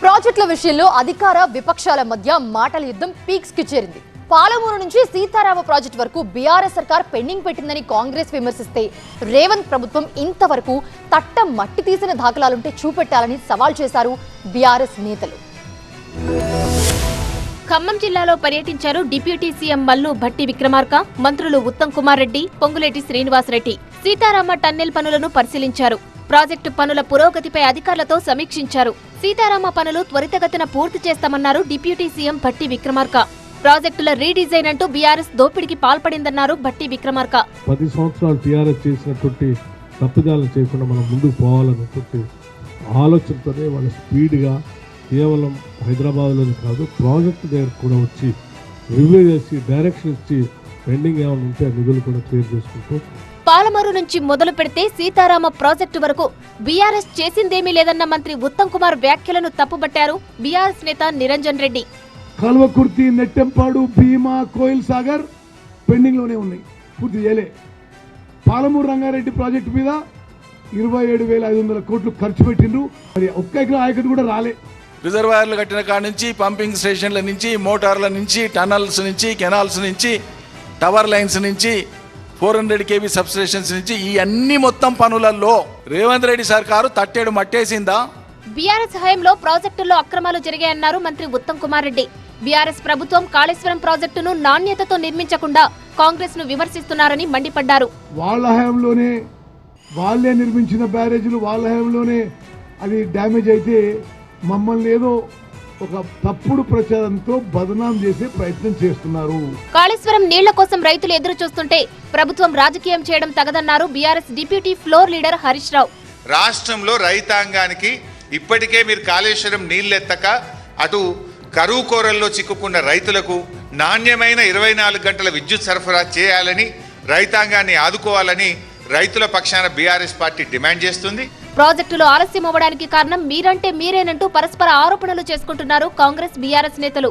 ప్రాజెక్టుల విషయంలో అధికార విపక్షాల మధ్య మాటల యుద్ధం పీక్స్ కి చేరింది. పాలమూరు నుంచి సీతారామ ప్రాజెక్టు వరకు బీఆర్ఎస్ సర్కార్ పెండింగ్ పెట్టిందని కాంగ్రెస్ విమర్శిస్తే రేవంత్ ప్రభుత్వం ఇంతవరకు తట్ట మట్టి తీసిన దాఖలాలుంటే చూపెట్టాలని సవాల్ చేశారు బీఆర్ఎస్ నేతలు. ఖమ్మం జిల్లాలో పర్యటించారు డిప్యూటీ సీఎం మల్లు భట్టి విక్రమార్క, మంత్రులు ఉత్తమ్ కుమార్ రెడ్డి, పొంగులేటి శ్రీనివాసరెడ్డి. సీతారామ టన్నెల్ పనులను పరిశీలించారు. ప్రాజెక్టు పనుల పురోగతిపై అధికారులతో సమీక్షించారు. సీతారామ పనులు త్వరితగతిన పూర్తి చేస్తామన్నారు డిప్యూటీ సీఎం భట్టి విక్రమార్క. ప్రాజెక్టుల రీడిజైన్ అంటూ బీఆర్ఎస్ దోపిడికి పాల్పడిందన్నారు భట్టి విక్రమార్క. 10 సంవత్సరాలు టీఆర్ఎస్ చేసినటువంటి తప్పిదాలను చేయకుండా మనం ముందుకు పోవాలన్నటువంటి ఆలోచనతోనే వాళ్ళు స్పీడ్గా కేవలం హైదరాబాద్లోనే కాదు ప్రాజెక్టు దగ్గర కూడా వచ్చి రివ్యూ చేసి డైరెక్షన్ ఇచ్చి పెండింగ్ ఏమైనా ఉంటే ఆ నిధులు కూడా క్లియర్ చేసుకుంటూ పాలమూరు నుంచి మొదలు పెడితే సీతారామ ప్రాజెక్టు వరకు బీఆర్ఎస్ చేసిందేమీ లేదన్న మంత్రి ఉత్తమ్ కుమార్ వ్యాఖ్యలను తప్పుబట్టారు బీఆర్ఎస్ నేత నిరంజన్ రెడ్డి. కల్వకుర్తి, నెట్టెంపాడు, భీమా, కోయిల్ సాగర్ పెండింగ్ లోనే ఉన్నాయి, పూర్తి చేయలే. పాలమూరు రంగారెడ్డి ప్రాజెక్టు మీద 27,500 కోట్లు ఖర్చు పెట్టిండ్రు, మరి ఒక్క ఎకరం ఆయకట్టు కూడా రాలే. రిజర్వాయర్లు కట్టిన కాడ నుంచి పంపింగ్ స్టేషన్ల నుంచి మోటార్ల నుంచి టనల్స్ నుంచి కెనాల్స్ నుంచి టవర్ లైన్స్ నుంచి 400 kV సబ్ స్టేషన్స్ నుంచి ఈ అన్ని మొత్తం పనులలో రేవంత్ రెడ్డి సర్కారు తట్టేడు మట్టేసిందా? బీఆర్ఎస్ హయాంలో ప్రాజెక్టుల్లో అక్రమాలు జరిగాయన్నారు మంత్రి ఉత్తమ్ కుమార్ రెడ్డి. బీఆర్ఎస్ ప్రభుత్వం కాళేశ్వరం ప్రాజెక్టును నాణ్యతతో నిర్మించకుండా కాంగ్రెస్ ను విమర్శిస్తున్నారని మండిపడ్డారు. వాళ్ళ హయాంలోనే వాళ్ళే నిర్మించిన బ్యారేజీలు, వాళ్ళ హయాంలోనే అది డ్యామేజ్ అయితే మమ్మల్ని ఏదో ఒక తప్పుడు ప్రచారంతో బదనాం చేసే ప్రయత్నం చేస్తున్నారు. కాళేశ్వరం నీళ్ల కోసం రైతులు ఎదురు చూస్తుంటే ప్రభుత్వం రాజకీయం చేయడం తగదన్నారు BRS deputy floor leader Harish Rao. రాష్ట్రంలో రైతాంగానికి ఇప్పటికే మీరు కాళేశ్వరం నీళ్లెత్తక అటు కరువు కోరల్లో చిక్కుకున్న రైతులకు నాణ్యమైన 24 గంటల విద్యుత్ సరఫరా చేయాలని, రైతాంగాన్ని ఆదుకోవాలని రైతుల పక్షాన బీఆర్ఎస్ పార్టీ డిమాండ్ చేస్తుంది. ప్రాజెక్టులు ఆలస్యం అవ్వడానికి కారణం మీరంటే మీరేనంటూ పరస్పర ఆరోపణలు చేసుకుంటున్నారు కాంగ్రెస్ బీఆర్ఎస్ నేతలు.